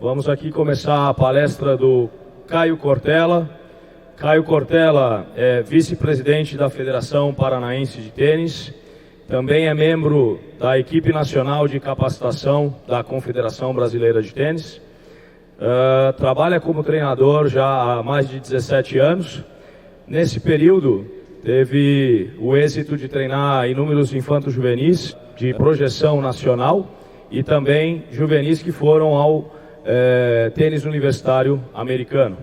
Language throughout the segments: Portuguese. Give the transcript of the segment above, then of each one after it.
Vamos aqui começar a palestra do Caio Cortella. Caio Cortella é vice-presidente da Federação Paranaense de Tênis, também é membro da equipe nacional de capacitação da Confederação Brasileira de Tênis, trabalha como treinador já há mais de 17 anos. Nesse período, teve o êxito de treinar inúmeros infantos juvenis de projeção nacional e também juvenis que foram ao tênis universitário americano.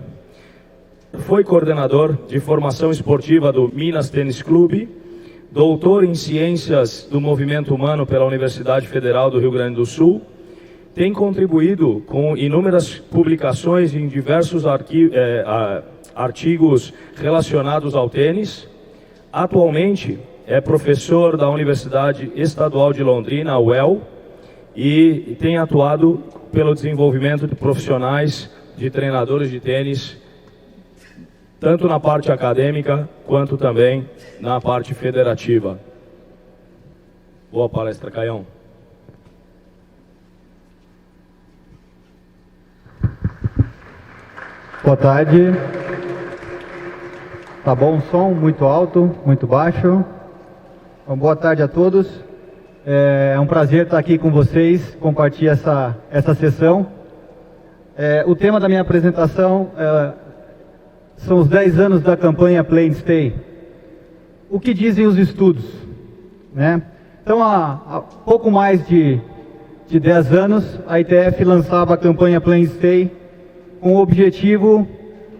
Foi coordenador de formação esportiva do Minas Tênis Clube, doutor em Ciências do Movimento Humano pela Universidade Federal do Rio Grande do Sul, tem contribuído com inúmeras publicações em diversos artigos relacionados ao tênis. Atualmente é professor da Universidade Estadual de Londrina, a UEL, e tem atuado pelo desenvolvimento de profissionais, de treinadores de tênis, tanto na parte acadêmica, quanto também na parte federativa. Boa palestra, Caião. Boa tarde. Tá bom o som? Muito alto? Muito baixo? Bom, boa tarde a todos. É um prazer estar aqui com vocês, compartilhar essa sessão. O tema da minha apresentação são os 10 anos da campanha Play and Stay. O que dizem os estudos, né? Então, há pouco mais de 10 anos, a ITF lançava a campanha Play and Stay com o objetivo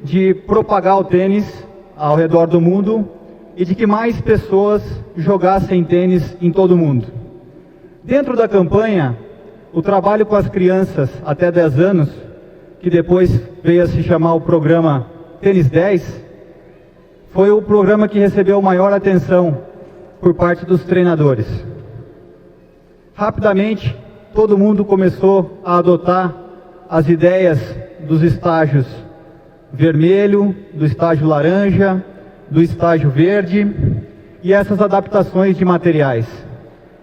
de propagar o tênis ao redor do mundo e de que mais pessoas jogassem tênis em todo o mundo. Dentro da campanha, o trabalho com as crianças até 10 anos, que depois veio a se chamar o programa Tênis 10, foi o programa que recebeu maior atenção por parte dos treinadores. Rapidamente, todo mundo começou a adotar as ideias dos estágios vermelho, do estágio laranja, do estágio verde e essas adaptações de materiais.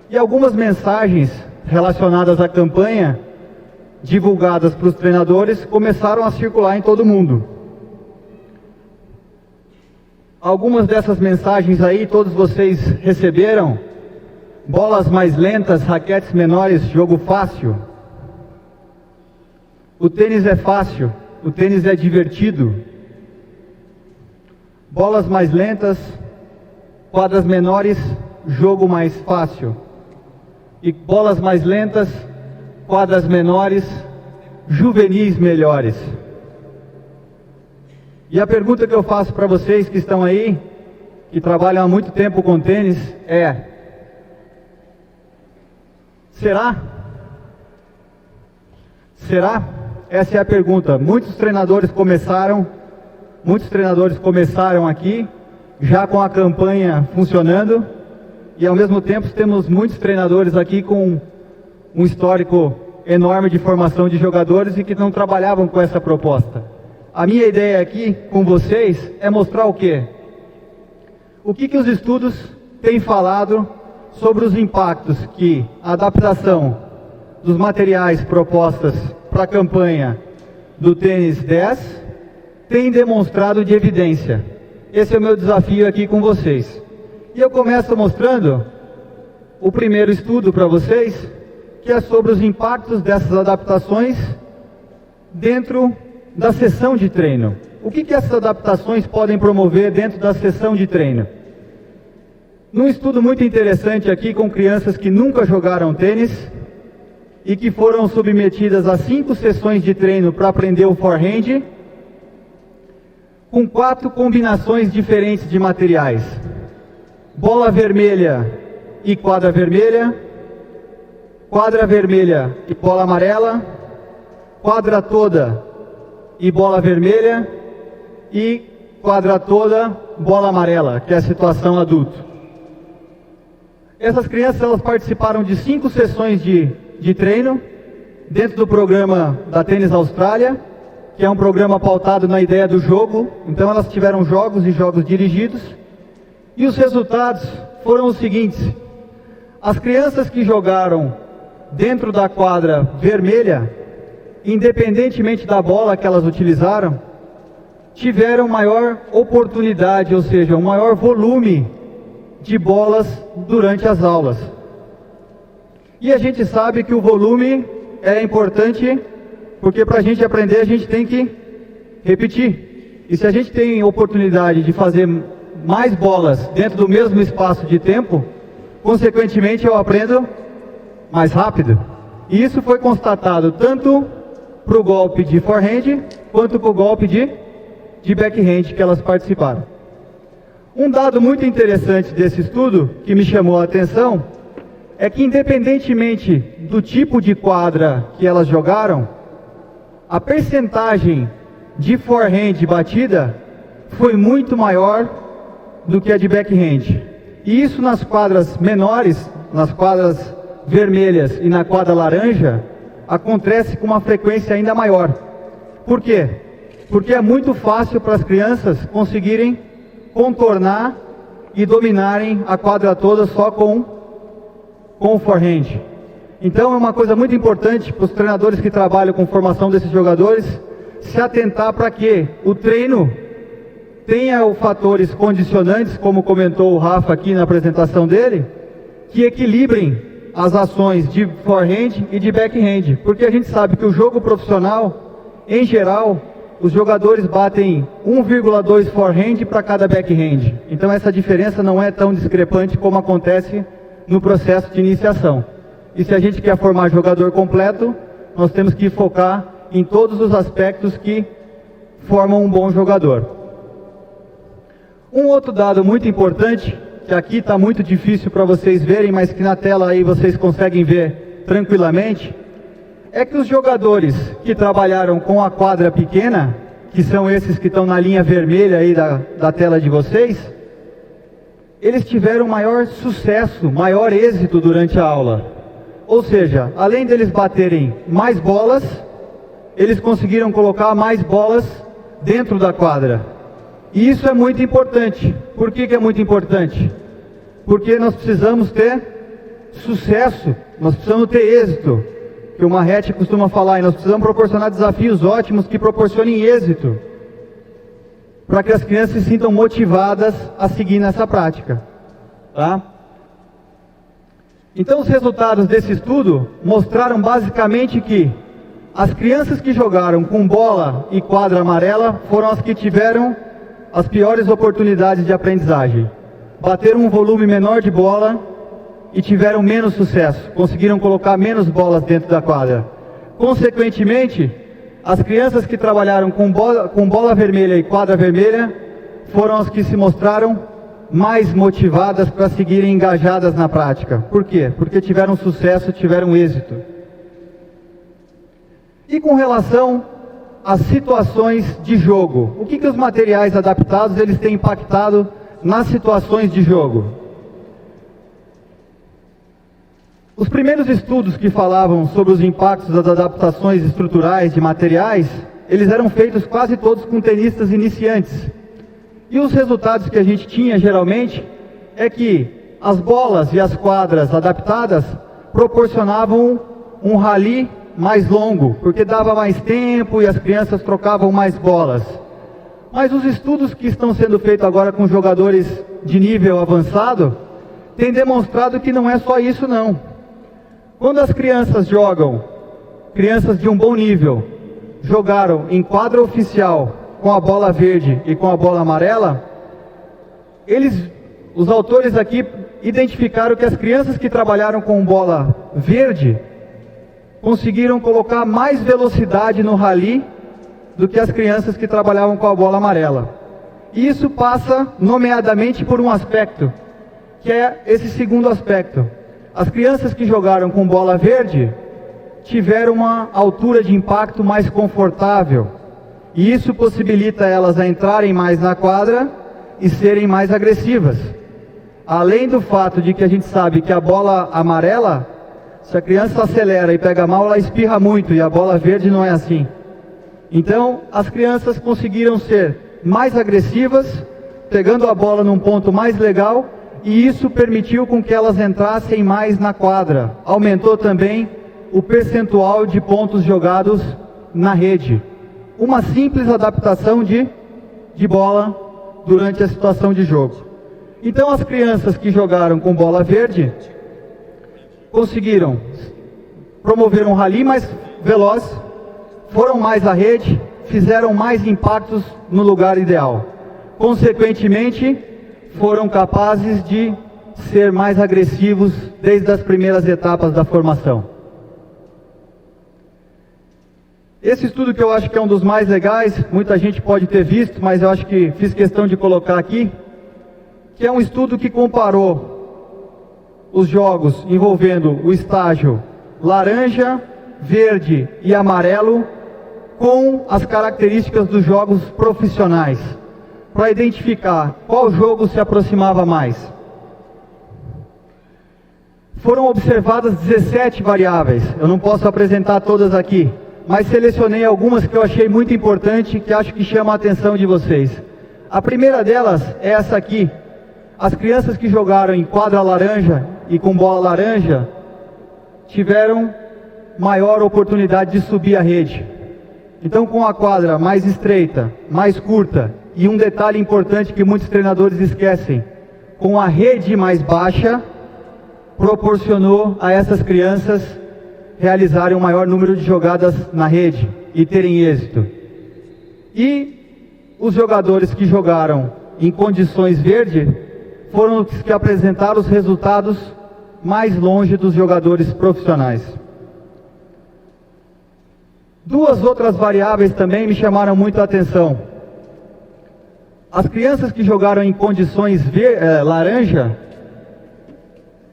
E algumas mensagens relacionadas à campanha, divulgadas para os treinadores, começaram a circular em todo mundo. Algumas dessas mensagens aí, todos vocês receberam: bolas mais lentas, raquetes menores, jogo fácil. O tênis é fácil, o tênis é divertido. Bolas mais lentas, quadras menores, jogo mais fácil. E bolas mais lentas, quadras menores, juvenis melhores. E a pergunta que eu faço para vocês que estão aí, que trabalham há muito tempo com tênis, é: será? Será? Essa é a pergunta. Muitos treinadores começaram aqui, já com a campanha funcionando, e ao mesmo tempo temos muitos treinadores aqui com um histórico enorme de formação de jogadores e que não trabalhavam com essa proposta. A minha ideia aqui com vocês é mostrar o quê? O que os estudos têm falado sobre os impactos que a adaptação dos materiais propostas para a campanha do Tênis 10 tem demonstrado de evidência. Esse é o meu desafio aqui com vocês. E eu começo mostrando o primeiro estudo para vocês, que é sobre os impactos dessas adaptações dentro da sessão de treino. O que essas adaptações podem promover dentro da sessão de treino? Num estudo muito interessante aqui com crianças que nunca jogaram tênis e que foram submetidas a 5 sessões de treino para aprender o forehand, com 4 combinações diferentes de materiais: bola vermelha e quadra vermelha e bola amarela, quadra toda e bola vermelha e quadra toda, bola amarela, que é a situação adulto. Essas crianças, elas participaram de 5 sessões de treino dentro do programa da Tênis Austrália, que é um programa pautado na ideia do jogo. Então elas tiveram jogos e jogos dirigidos, e os resultados foram os seguintes: as crianças que jogaram dentro da quadra vermelha independentemente da bola que elas utilizaram, tiveram maior oportunidade, ou seja, um maior volume de bolas durante as aulas. E a gente sabe que o volume é importante, porque para a gente aprender a gente tem que repetir. E se a gente tem oportunidade de fazer mais bolas dentro do mesmo espaço de tempo, consequentemente eu aprendo mais rápido. E isso foi constatado tanto para o golpe de forehand quanto para o golpe de backhand que elas participaram. Um dado muito interessante desse estudo, que me chamou a atenção, é que independentemente do tipo de quadra que elas jogaram, a percentagem de forehand batida foi muito maior do que a de backhand. E isso nas quadras menores, nas quadras vermelhas e na quadra laranja, acontece com uma frequência ainda maior. Por quê? Porque é muito fácil para as crianças conseguirem contornar e dominarem a quadra toda só com o forehand. Então é uma coisa muito importante para os treinadores que trabalham com formação desses jogadores se atentar para que o treino tenha os fatores condicionantes, como comentou o Rafa aqui na apresentação dele, que equilibrem as ações de forehand e de backhand, porque a gente sabe que o jogo profissional, em geral, os jogadores batem 1,2 forehand para cada backhand. Então essa diferença não é tão discrepante como acontece no processo de iniciação. E se a gente quer formar jogador completo, nós temos que focar em todos os aspectos que formam um bom jogador. Um outro dado muito importante, que aqui está muito difícil para vocês verem, mas que na tela aí vocês conseguem ver tranquilamente, é que os jogadores que trabalharam com a quadra pequena, que são esses que estão na linha vermelha aí da tela de vocês, eles tiveram maior sucesso, maior êxito durante a aula. Ou seja, além deles baterem mais bolas, eles conseguiram colocar mais bolas dentro da quadra. E isso é muito importante. Por que é muito importante? Porque nós precisamos ter sucesso, nós precisamos ter êxito. Que o Marrete costuma falar, e nós precisamos proporcionar desafios ótimos que proporcionem êxito, para que as crianças se sintam motivadas a seguir nessa prática. Tá? Então os resultados desse estudo mostraram basicamente que as crianças que jogaram com bola e quadra amarela foram as que tiveram as piores oportunidades de aprendizagem. Bateram um volume menor de bola e tiveram menos sucesso, conseguiram colocar menos bolas dentro da quadra. Consequentemente, as crianças que trabalharam com bola vermelha e quadra vermelha foram as que se mostraram mais motivadas para seguirem engajadas na prática. Por quê? Porque tiveram sucesso, tiveram êxito. E com relação às situações de jogo, o que os materiais adaptados eles têm impactado nas situações de jogo? Os primeiros estudos que falavam sobre os impactos das adaptações estruturais de materiais, eles eram feitos quase todos com tenistas iniciantes. E os resultados que a gente tinha geralmente é que as bolas e as quadras adaptadas proporcionavam um rally mais longo, porque dava mais tempo e as crianças trocavam mais bolas. Mas os estudos que estão sendo feitos agora com jogadores de nível avançado têm demonstrado que não é só isso não. Quando as crianças jogam, crianças de um bom nível, jogaram em quadra oficial com a bola verde e com a bola amarela, os autores aqui identificaram que as crianças que trabalharam com bola verde conseguiram colocar mais velocidade no rally do que as crianças que trabalhavam com a bola amarela. E isso passa nomeadamente por um aspecto, que é esse segundo aspecto. As crianças que jogaram com bola verde tiveram uma altura de impacto mais confortável. E isso possibilita elas a entrarem mais na quadra e serem mais agressivas. Além do fato de que a gente sabe que a bola amarela, se a criança acelera e pega mal, ela espirra muito, e a bola verde não é assim. Então, as crianças conseguiram ser mais agressivas, pegando a bola num ponto mais legal, e isso permitiu com que elas entrassem mais na quadra. Aumentou também o percentual de pontos jogados na rede. Uma simples adaptação de bola durante a situação de jogo. Então as crianças que jogaram com bola verde conseguiram promover um rally mais veloz, foram mais à rede, fizeram mais impactos no lugar ideal. Consequentemente, foram capazes de ser mais agressivos desde as primeiras etapas da formação. Esse estudo, que eu acho que é um dos mais legais, muita gente pode ter visto, mas eu acho que fiz questão de colocar aqui, que é um estudo que comparou os jogos envolvendo o estágio laranja, verde e amarelo com as características dos jogos profissionais, para identificar qual jogo se aproximava mais. Foram observadas 17 variáveis, eu não posso apresentar todas aqui, mas selecionei algumas que eu achei muito importante, que acho que chama a atenção de vocês. A primeira delas é essa aqui. As crianças que jogaram em quadra laranja e com bola laranja tiveram maior oportunidade de subir a rede. Então, com a quadra mais estreita, mais curta, e um detalhe importante que muitos treinadores esquecem, com a rede mais baixa, proporcionou a essas crianças realizarem um maior número de jogadas na rede e terem êxito. E os jogadores que jogaram em condições verde foram os que apresentaram os resultados mais longe dos jogadores profissionais. Duas outras variáveis também me chamaram muito a atenção. As crianças que jogaram em condições laranja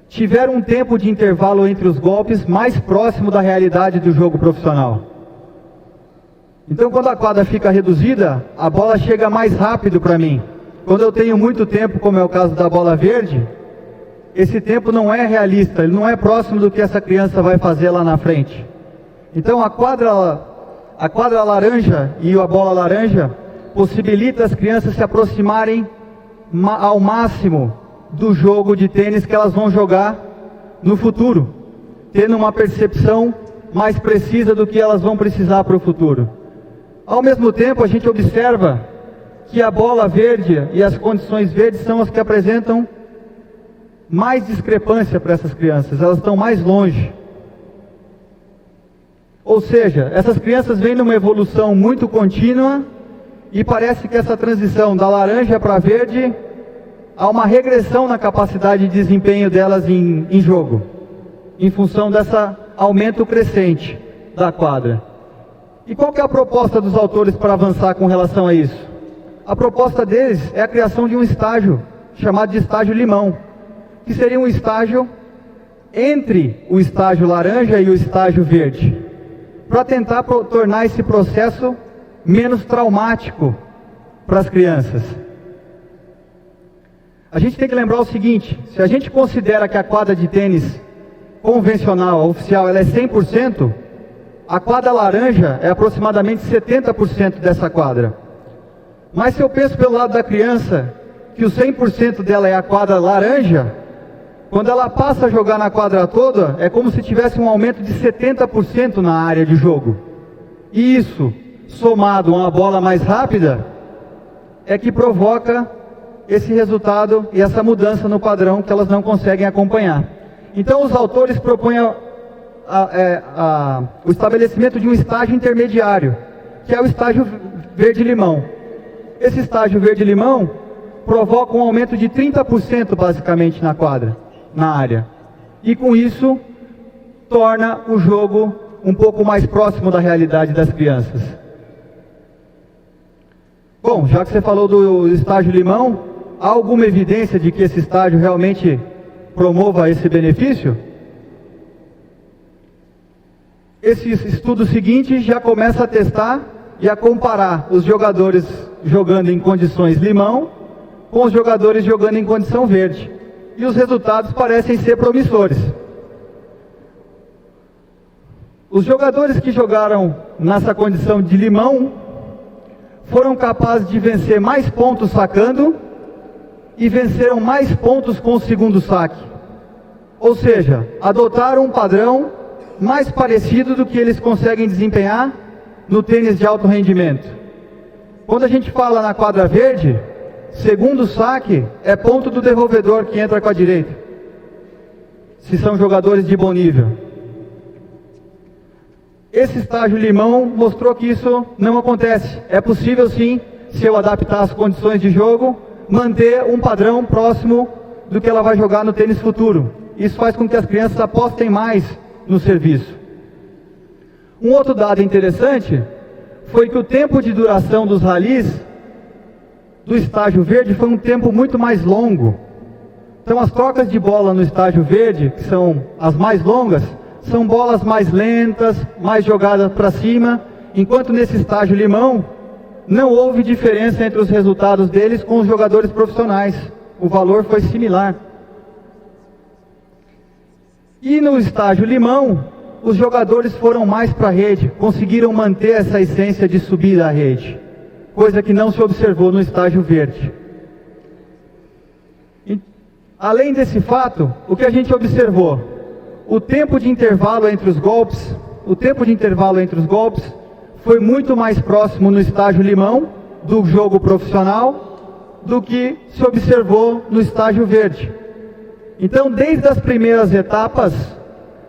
tiveram um tempo de intervalo entre os golpes mais próximo da realidade do jogo profissional. Então, quando a quadra fica reduzida, a bola chega mais rápido para mim. Quando eu tenho muito tempo, como é o caso da bola verde, esse tempo não é realista, ele não é próximo do que essa criança vai fazer lá na frente. Então a quadra laranja e a bola laranja possibilita as crianças se aproximarem ao máximo do jogo de tênis que elas vão jogar no futuro, tendo uma percepção mais precisa do que elas vão precisar para o futuro. Ao mesmo tempo, a gente observa que a bola verde e as condições verdes são as que apresentam mais discrepância para essas crianças, elas estão mais longe. Ou seja, essas crianças vêm numa evolução muito contínua e parece que essa transição da laranja para verde há uma regressão na capacidade de desempenho delas em jogo, em função desse aumento crescente da quadra. E qual que é a proposta dos autores para avançar com relação a isso? A proposta deles é a criação de um estágio, chamado de estágio limão, que seria um estágio entre o estágio laranja e o estágio verde, para tentar tornar esse processo menos traumático para as crianças. A gente tem que lembrar o seguinte, se a gente considera que a quadra de tênis convencional, oficial, ela é 100%, a quadra laranja é aproximadamente 70% dessa quadra. Mas se eu penso pelo lado da criança, que o 100% dela é a quadra laranja, quando ela passa a jogar na quadra toda, é como se tivesse um aumento de 70% na área de jogo. E isso, somado a uma bola mais rápida, é que provoca esse resultado e essa mudança no padrão que elas não conseguem acompanhar. Então os autores propõem o estabelecimento de um estágio intermediário, que é o estágio verde-limão. Esse estágio verde-limão provoca um aumento de 30% basicamente na quadra, na área. E com isso, torna o jogo um pouco mais próximo da realidade das crianças. Bom, já que você falou do estágio limão, há alguma evidência de que esse estágio realmente promova esse benefício? Esse estudo seguinte já começa a testar e a comparar os jogadores jogando em condições limão com os jogadores jogando em condição verde. E os resultados parecem ser promissores. Os jogadores que jogaram nessa condição de limão foram capazes de vencer mais pontos sacando e venceram mais pontos com o segundo saque. Ou seja, adotaram um padrão mais parecido do que eles conseguem desempenhar no tênis de alto rendimento? Quando a gente fala na quadra verde, segundo saque é ponto do devolvedor que entra com a direita, se são jogadores de bom nível. Esse estágio limão mostrou que isso não acontece. É possível sim, se eu adaptar as condições de jogo, manter um padrão próximo do que ela vai jogar no tênis futuro. Isso faz com que as crianças apostem mais no serviço. Um outro dado interessante foi que o tempo de duração dos ralis do estágio verde foi um tempo muito mais longo. Então as trocas de bola no estágio verde, que são as mais longas, são bolas mais lentas, mais jogadas para cima, enquanto nesse estágio limão não houve diferença entre os resultados deles com os jogadores profissionais. O valor foi similar. E no estágio limão, os jogadores foram mais para a rede, conseguiram manter essa essência de subir a rede, coisa que não se observou no estágio verde. E, além desse fato, o que a gente observou? O tempo de intervalo entre os golpes, foi muito mais próximo no estágio limão do jogo profissional do que se observou no estágio verde. Então, desde as primeiras etapas,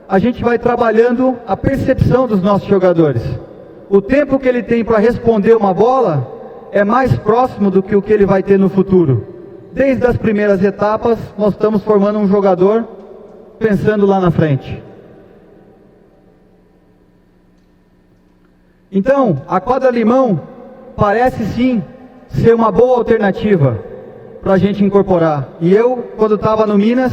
a gente vai trabalhando a percepção dos nossos jogadores. O tempo que ele tem para responder uma bola é mais próximo do que o que ele vai ter no futuro. Desde as primeiras etapas, nós estamos formando um jogador pensando lá na frente. Então, a quadra limão parece sim ser uma boa alternativa para a gente incorporar. E eu, quando estava no Minas,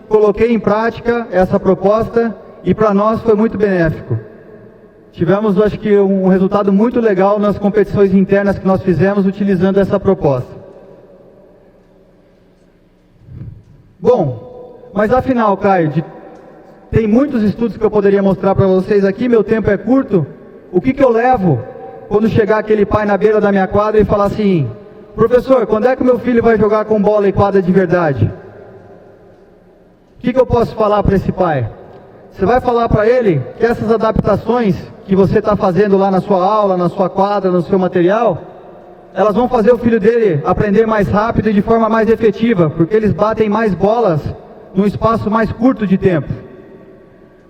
coloquei em prática essa proposta e para nós foi muito benéfico. Tivemos, acho que, um resultado muito legal nas competições internas que nós fizemos utilizando essa proposta. Bom, mas afinal, Caio, tem muitos estudos que eu poderia mostrar para vocês aqui, meu tempo é curto. O que eu levo quando chegar aquele pai na beira da minha quadra e falar assim: professor, quando é que o meu filho vai jogar com bola e quadra de verdade? O que eu posso falar para esse pai? Você vai falar para ele que essas adaptações que você está fazendo lá na sua aula, na sua quadra, no seu material, elas vão fazer o filho dele aprender mais rápido e de forma mais efetiva, porque eles batem mais bolas num espaço mais curto de tempo.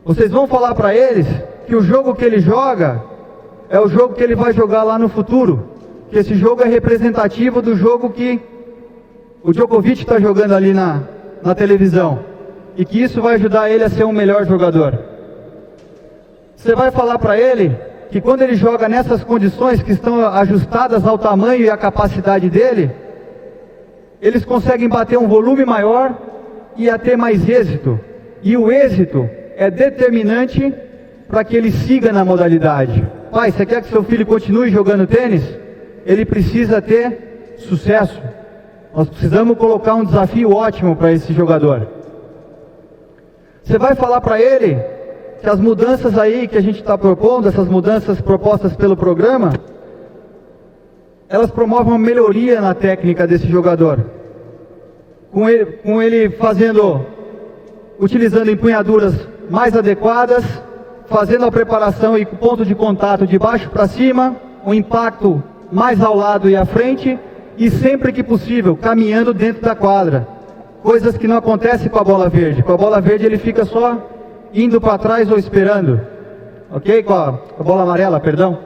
Vocês vão falar para eles que o jogo que ele joga é o jogo que ele vai jogar lá no futuro, que esse jogo é representativo do jogo que o Djokovic está jogando ali na televisão, e que isso vai ajudar ele a ser um melhor jogador. Você vai falar para ele que quando ele joga nessas condições que estão ajustadas ao tamanho e à capacidade dele, eles conseguem bater um volume maior e a ter mais êxito. E o êxito é determinante para que ele siga na modalidade. Pai, você quer que seu filho continue jogando tênis? Ele precisa ter sucesso. Nós precisamos colocar um desafio ótimo para esse jogador. Você vai falar para ele que as mudanças aí que a gente está propondo, essas mudanças propostas pelo programa, elas promovem uma melhoria na técnica desse jogador. Com ele utilizando empunhaduras mais adequadas, fazendo a preparação e ponto de contato de baixo para cima, um impacto mais ao lado e à frente, e sempre que possível, caminhando dentro da quadra. Coisas que não acontecem com a bola verde. Com a bola verde ele fica só indo para trás ou esperando. Ok? Com a bola amarela, perdão.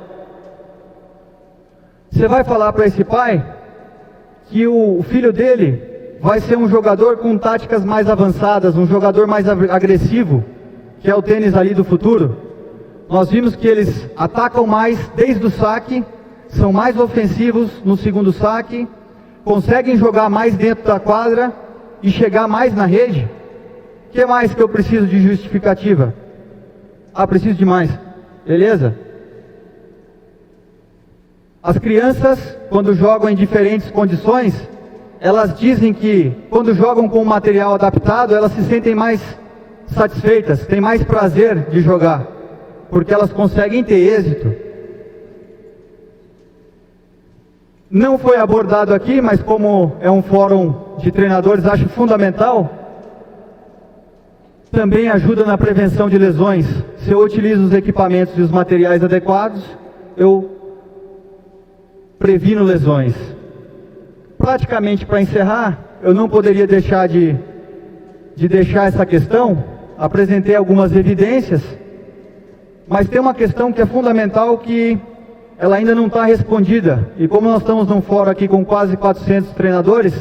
Você vai falar para esse pai que o filho dele vai ser um jogador com táticas mais avançadas, um jogador mais agressivo, que é o tênis ali do futuro. Nós vimos que eles atacam mais desde o saque, são mais ofensivos no segundo saque, conseguem jogar mais dentro da quadra e chegar mais na rede. O que mais que eu preciso de justificativa? Preciso de mais. Beleza? As crianças, quando jogam em diferentes condições, elas dizem que quando jogam com um material adaptado, elas se sentem mais satisfeitas, têm mais prazer de jogar, porque elas conseguem ter êxito. Não foi abordado aqui, mas como é um fórum de treinadores, acho fundamental. Também ajuda na prevenção de lesões. Se eu utilizo os equipamentos e os materiais adequados, eu previno lesões. Praticamente, para encerrar, eu não poderia deixar de deixar essa questão. Apresentei algumas evidências, mas tem uma questão que é fundamental, que ela ainda não está respondida. E como nós estamos num fórum aqui com quase 400 treinadores,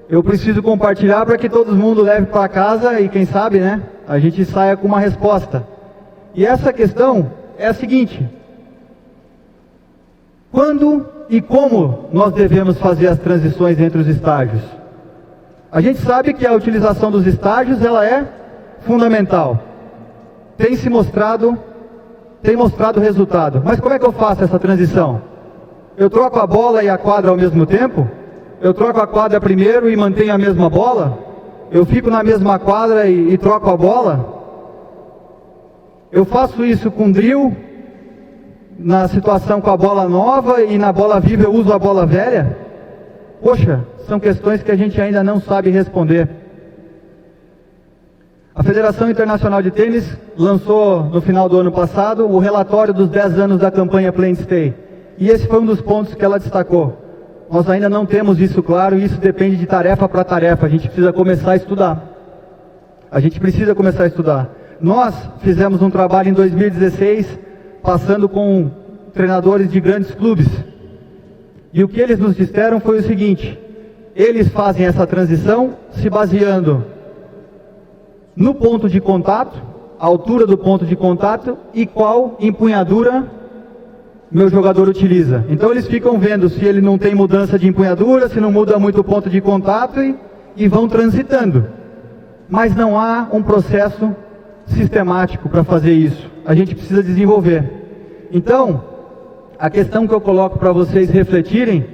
eu preciso compartilhar para que todo mundo leve para casa e, quem sabe, né, a gente saia com uma resposta. E essa questão é a seguinte: quando e como nós devemos fazer as transições entre os estágios? A gente sabe que a utilização dos estágios, ela é fundamental. Tem mostrado resultado. Mas como é que eu faço essa transição? Eu troco a bola e a quadra ao mesmo tempo? Eu troco a quadra primeiro e mantenho a mesma bola? Eu fico na mesma quadra e troco a bola? Eu faço isso com drill, na situação com a bola nova, e na bola viva eu uso a bola velha? Poxa, são questões que a gente ainda não sabe responder. A Federação Internacional de Tênis lançou no final do ano passado o relatório dos 10 anos da campanha Play and Stay. E esse foi um dos pontos que ela destacou. Nós ainda não temos isso claro, e isso depende de tarefa para tarefa. A gente precisa começar a estudar. Nós fizemos um trabalho em 2016, passando com treinadores de grandes clubes. E o que eles nos disseram foi o seguinte: eles fazem essa transição se baseando no ponto de contato, a altura do ponto de contato e qual empunhadura meu jogador utiliza. Então eles ficam vendo se ele não tem mudança de empunhadura, se não muda muito o ponto de contato, e vão transitando. Mas não há um processo sistemático para fazer isso. A gente precisa desenvolver. Então, a questão que eu coloco para vocês refletirem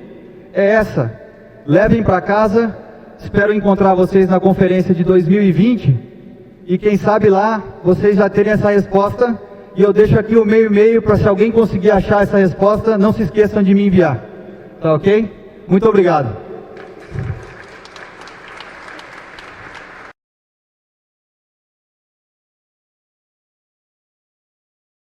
é essa: levem para casa. Espero encontrar vocês na conferência de 2020, e quem sabe lá vocês já terem essa resposta. E eu deixo aqui o e-mail para, se alguém conseguir achar essa resposta, não se esqueçam de me enviar. Tá ok? Muito obrigado.